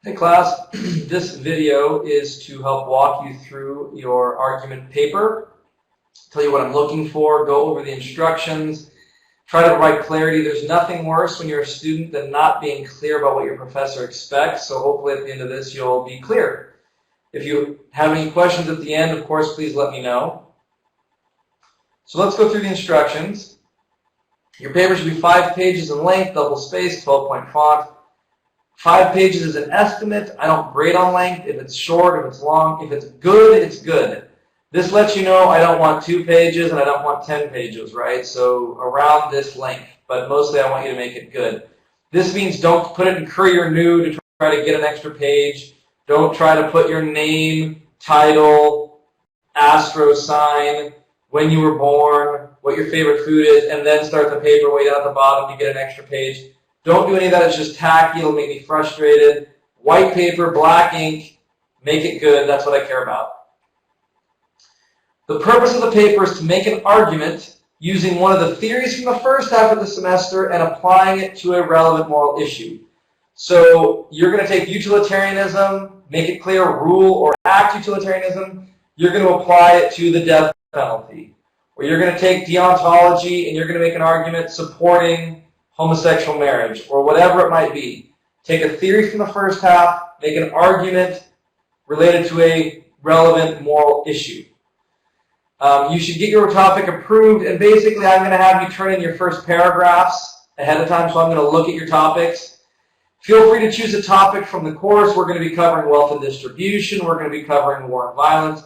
Hey class, this video is to help walk you through your argument paper, tell you what I'm looking for, go over the instructions, try to provide clarity. There's nothing worse when you're a student than not being clear about what your professor expects, so hopefully at the end of this you'll be clear. If you have any questions at the end, of course, please let me know. So let's go through the instructions. Your paper should be 5 pages in length, double spaced, 12-point font. 5 pages is an estimate. I don't grade on length. If it's short, if it's long, if it's good, it's good. This lets you know I don't want 2 pages and I don't want 10 pages, right? So around this length, but mostly I want you to make it good. This means don't put it in Courier New to try to get an extra page. Don't try to put your name, title, astro sign, when you were born, what your favorite food is, and then start the paper way down at the bottom to get an extra page. Don't do any of that. It's just tacky. It'll make me frustrated. White paper, black ink, make it good. That's what I care about. The purpose of the paper is to make an argument using one of the theories from the first half of the semester and applying it to a relevant moral issue. So you're going to take utilitarianism, make it clear, rule or act utilitarianism. You're going to apply it to the death penalty. Or you're going to take deontology and you're going to make an argument supporting homosexual marriage, or whatever it might be. Take a theory from the first half, make an argument related to a relevant moral issue. You should get your topic approved, and basically I'm going to have you turn in your first paragraphs ahead of time, so I'm going to look at your topics. Feel free to choose a topic from the course. We're going to be covering wealth and distribution. We're going to be covering war and violence.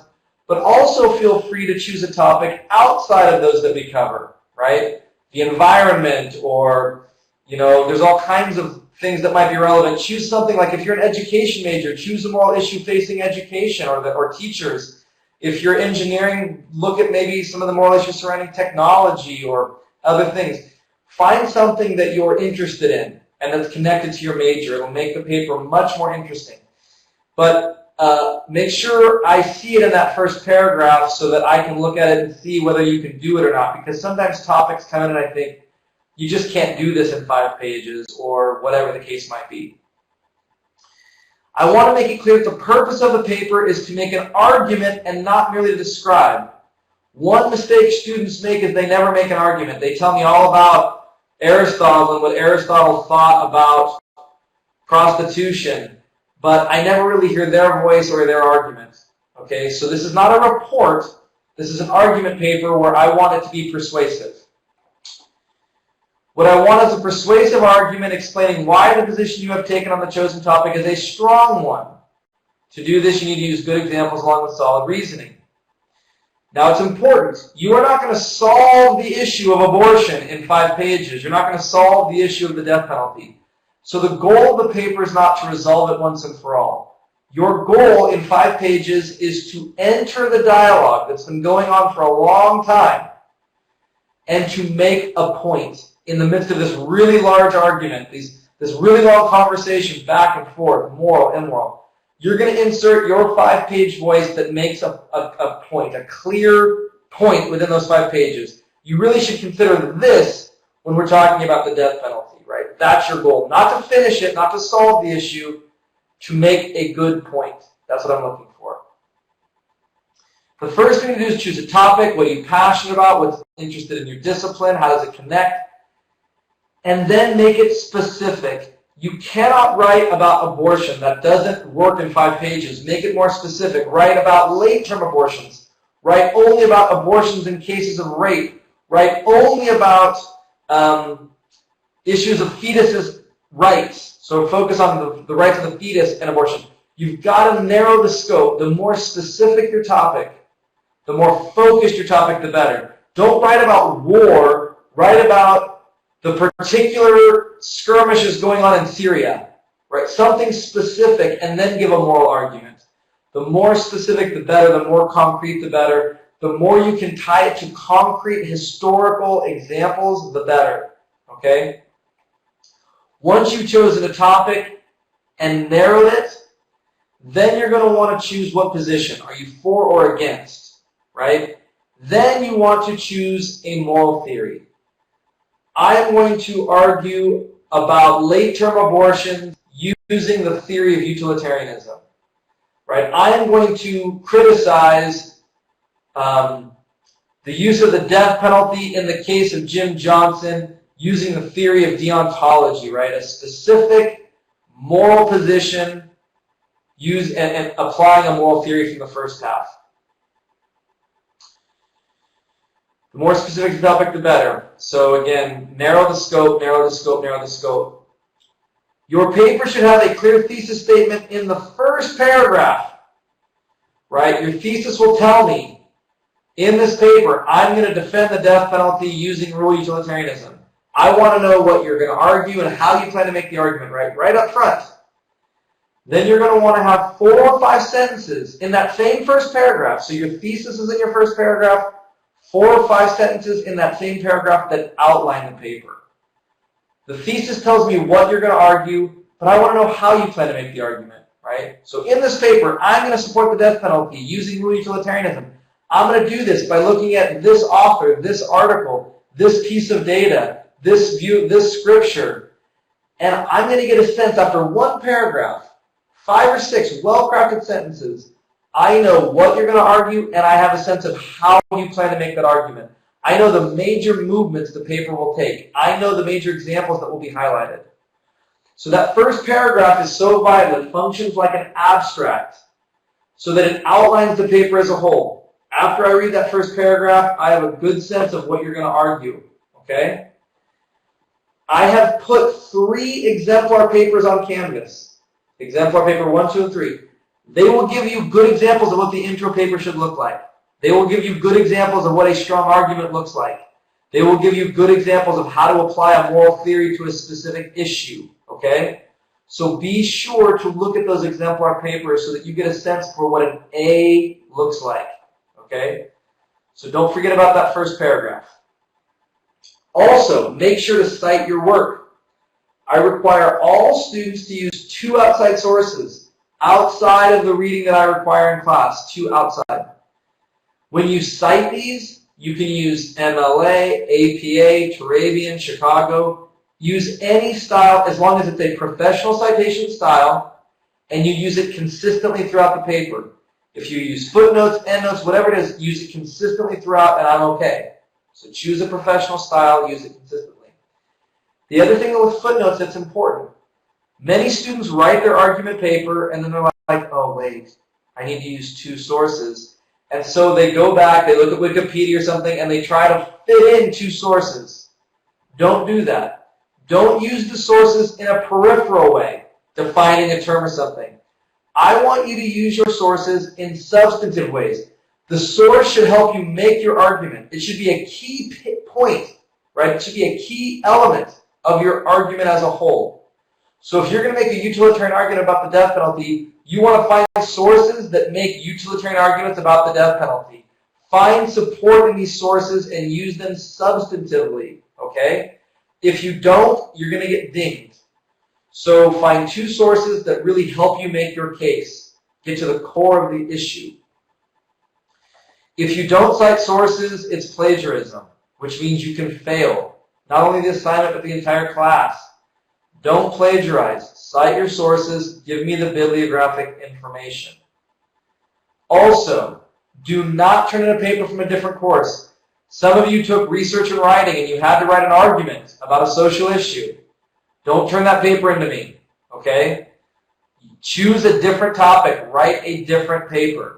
But also feel free to choose a topic outside of those that we cover, right? The environment, or, there's all kinds of things that might be relevant. Choose something like, if you're an education major, choose a moral issue facing education or teachers. If you're engineering, look at maybe some of the moral issues surrounding technology or other things. Find something that you're interested in and that's connected to your major. It'll make the paper much more interesting. But make sure I see it in that first paragraph so that I can look at it and see whether you can do it or not. Because sometimes topics come in and I think, you just can't do this in 5 pages or whatever the case might be. I want to make it clear that the purpose of the paper is to make an argument and not merely to describe. One mistake students make is they never make an argument. They tell me all about Aristotle and what Aristotle thought about prostitution, but I never really hear their voice or their argument. Okay, so this is not a report. This is an argument paper where I want it to be persuasive. What I want is a persuasive argument explaining why the position you have taken on the chosen topic is a strong one. To do this, you need to use good examples along with solid reasoning. Now, it's important. You are not going to solve the issue of abortion in 5 pages. You're not going to solve the issue of the death penalty. So the goal of the paper is not to resolve it once and for all. Your goal in 5 pages is to enter the dialogue that's been going on for a long time and to make a point in the midst of this really large argument, this really long conversation back and forth, moral, immoral. You're going to insert your 5-page voice that makes a point, a clear point within those 5 pages. You really should consider this when we're talking about the death penalty, right? That's your goal. Not to finish it, not to solve the issue, to make a good point. That's what I'm looking for. The first thing to do is choose a topic. What are you passionate about? What's interested in your discipline? How does it connect? And then make it specific. You cannot write about abortion. That doesn't work in 5 pages. Make it more specific. Write about late-term abortions. Write only about abortions in cases of rape. Write only about issues of fetuses' rights. So focus on the rights of the fetus and abortion. You've got to narrow the scope. The more specific your topic, the more focused your topic, the better. Don't write about war. Write about the particular skirmishes going on in Syria, right? Something specific, and then give a moral argument. The more specific, the better. The more concrete, the better. The more you can tie it to concrete historical examples, the better, okay? Once you've chosen a topic and narrowed it, then you're going to want to choose what position. Are you for or against, right? Then you want to choose a moral theory. I am going to argue about late-term abortion using the theory of utilitarianism, right? I am going to criticize the use of the death penalty in the case of Jim Johnson using the theory of deontology, right? A specific moral position and applying a moral theory from the first half. The more specific the topic, the better. So again, narrow the scope, narrow the scope, narrow the scope. Your paper should have a clear thesis statement in the first paragraph, right? Your thesis will tell me, in this paper, I'm going to defend the death penalty using rule utilitarianism. I want to know what you're going to argue and how you plan to make the argument, right up front. Then you're going to want to have 4 or 5 sentences in that same first paragraph. So your thesis is in your first paragraph, 4 or 5 sentences in that same paragraph that outline the paper. The thesis tells me what you're going to argue, but I want to know how you plan to make the argument, right? So in this paper, I'm going to support the death penalty using rule utilitarianism. I'm going to do this by looking at this author, this article, this piece of data, this view, this scripture, and I'm going to get a sense after one paragraph, 5 or 6 well-crafted sentences, I know what you're going to argue, and I have a sense of how you plan to make that argument. I know the major movements the paper will take. I know the major examples that will be highlighted. So that first paragraph is so vital. It functions like an abstract so that it outlines the paper as a whole. After I read that first paragraph, I have a good sense of what you're going to argue. Okay? I have put 3 exemplar papers on Canvas. Exemplar paper 1, 2, and 3. They will give you good examples of what the intro paper should look like. They will give you good examples of what a strong argument looks like. They will give you good examples of how to apply a moral theory to a specific issue. Okay? So be sure to look at those exemplar papers so that you get a sense for what an A looks like. Okay? So don't forget about that first paragraph. Also, make sure to cite your work. I require all students to use 2 outside sources outside of the reading that I require in class. 2 outside. When you cite these, you can use MLA, APA, Turabian, Chicago. Use any style as long as it's a professional citation style and you use it consistently throughout the paper. If you use footnotes, endnotes, whatever it is, use it consistently throughout and I'm okay. So choose a professional style, use it consistently. The other thing with footnotes that's important, many students write their argument paper and then they're like, oh wait, I need to use 2 sources. And so they go back, they look at Wikipedia or something, and they try to fit in 2 sources. Don't do that. Don't use the sources in a peripheral way, defining a term or something. I want you to use your sources in substantive ways. The source should help you make your argument. It should be a key point, right? It should be a key element of your argument as a whole. So if you're going to make a utilitarian argument about the death penalty, you want to find sources that make utilitarian arguments about the death penalty. Find support in these sources and use them substantively, okay? If you don't, you're going to get dinged. So find 2 sources that really help you make your case. Get to the core of the issue. If you don't cite sources, it's plagiarism, which means you can fail. Not only the assignment, but the entire class. Don't plagiarize. Cite your sources. Give me the bibliographic information. Also, do not turn in a paper from a different course. Some of you took research and writing and you had to write an argument about a social issue. Don't turn that paper into me, okay? Choose a different topic. Write a different paper.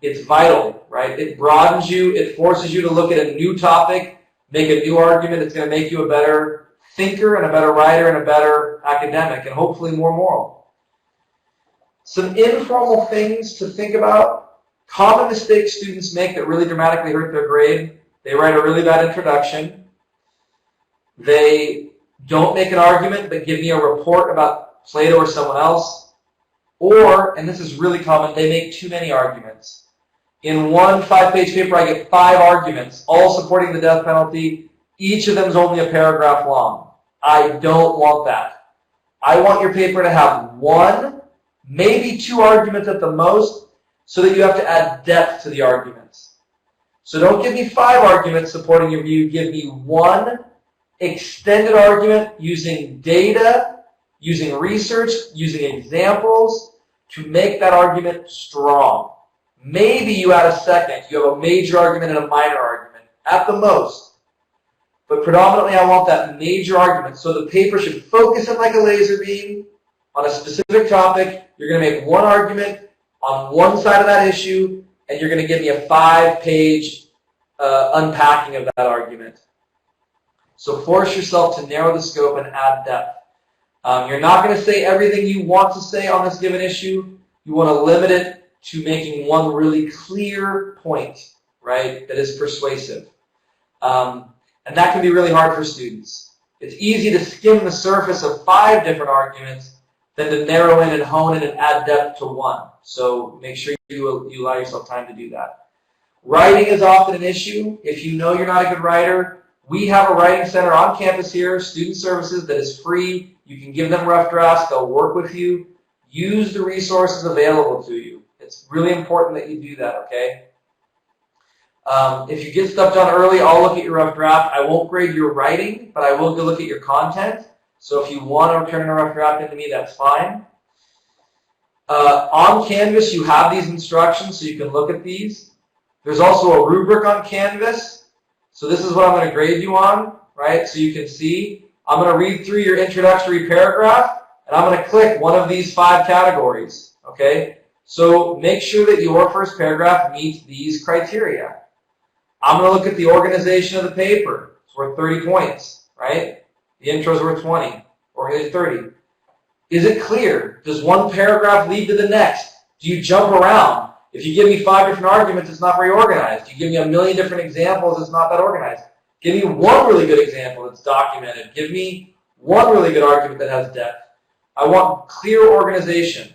It's vital, right? It broadens you. It forces you to look at a new topic, make a new argument. It's going to make you a better thinker and a better writer and a better academic and hopefully more moral. Some informal things to think about. Common mistakes students make that really dramatically hurt their grade. They write a really bad introduction. They don't make an argument but give me a report about Plato or someone else. Or, and this is really common, they make too many arguments. In one 5-page paper, I get 5 arguments, all supporting the death penalty. Each of them is only a paragraph long. I don't want that. I want your paper to have 1, maybe 2 arguments at the most, so that you have to add depth to the arguments. So don't give me 5 arguments supporting your view. Give me 1 extended argument using data, using research, using examples to make that argument strong. Maybe you add a second. You have a major argument and a minor argument, at the most. But predominantly, I want that major argument. So the paper should focus in like a laser beam on a specific topic. You're going to make one argument on one side of that issue, and you're going to give me a 5-page unpacking of that argument. So force yourself to narrow the scope and add depth. You're not going to say everything you want to say on this given issue. You want to limit it to making one really clear point, right, that is persuasive. And that can be really hard for students. It's easy to skim the surface of 5 different arguments than to narrow in and hone in and add depth to one. So make sure you allow yourself time to do that. Writing is often an issue. If you know you're not a good writer, we have a writing center on campus here, Student Services, that is free. You can give them rough drafts. They'll work with you. Use the resources available to you. It's really important that you do that, okay? If you get stuff done early, I'll look at your rough draft. I won't grade your writing, but I will go look at your content. So if you want to return a rough draft into me, that's fine. On Canvas, you have these instructions, so you can look at these. There's also a rubric on Canvas. So this is what I'm going to grade you on, right? So you can see. I'm going to read through your introductory paragraph, and I'm going to click one of these 5 categories, okay? So make sure that your first paragraph meets these criteria. I'm going to look at the organization of the paper. It's worth 30 points, right? The intro's worth 20, or 30. Is it clear? Does one paragraph lead to the next? Do you jump around? If you give me 5 different arguments, it's not very organized. You give me a million different examples, it's not that organized. Give me one really good example that's documented. Give me one really good argument that has depth. I want clear organization.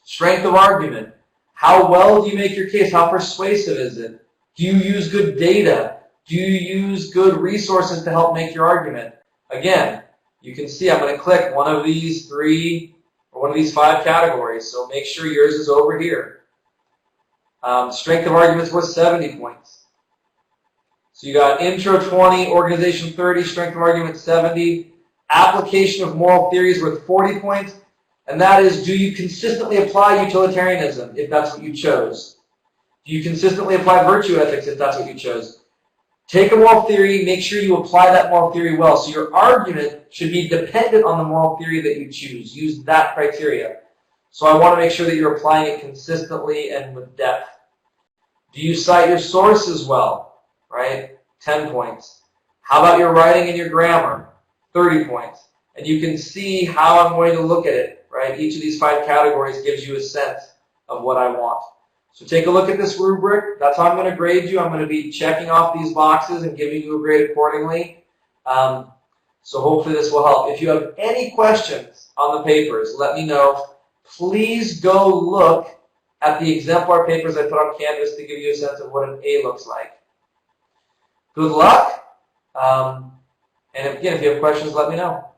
Strength of argument. How well do you make your case? How persuasive is it? Do you use good data? Do you use good resources to help make your argument? Again, you can see I'm going to click one of these 3 or one of these 5 categories, so make sure yours is over here. Strength of argument's worth 70 points. So you got intro 20, organization 30, strength of argument 70, application of moral theories worth 40 points, and that is, do you consistently apply utilitarianism if that's what you chose? Do you consistently apply virtue ethics if that's what you chose? Take a moral theory, make sure you apply that moral theory well. So your argument should be dependent on the moral theory that you choose. Use that criteria. So I want to make sure that you're applying it consistently and with depth. Do you cite your sources well? Right? 10 points. How about your writing and your grammar? 30 points. And you can see how I'm going to look at it. Right? Each of these 5 categories gives you a sense of what I want. So take a look at this rubric. That's how I'm going to grade you. I'm going to be checking off these boxes and giving you a grade accordingly. So hopefully this will help. If you have any questions on the papers, let me know. Please go look at the exemplar papers I put on Canvas to give you a sense of what an A looks like. Good luck. And again, if you have questions, let me know.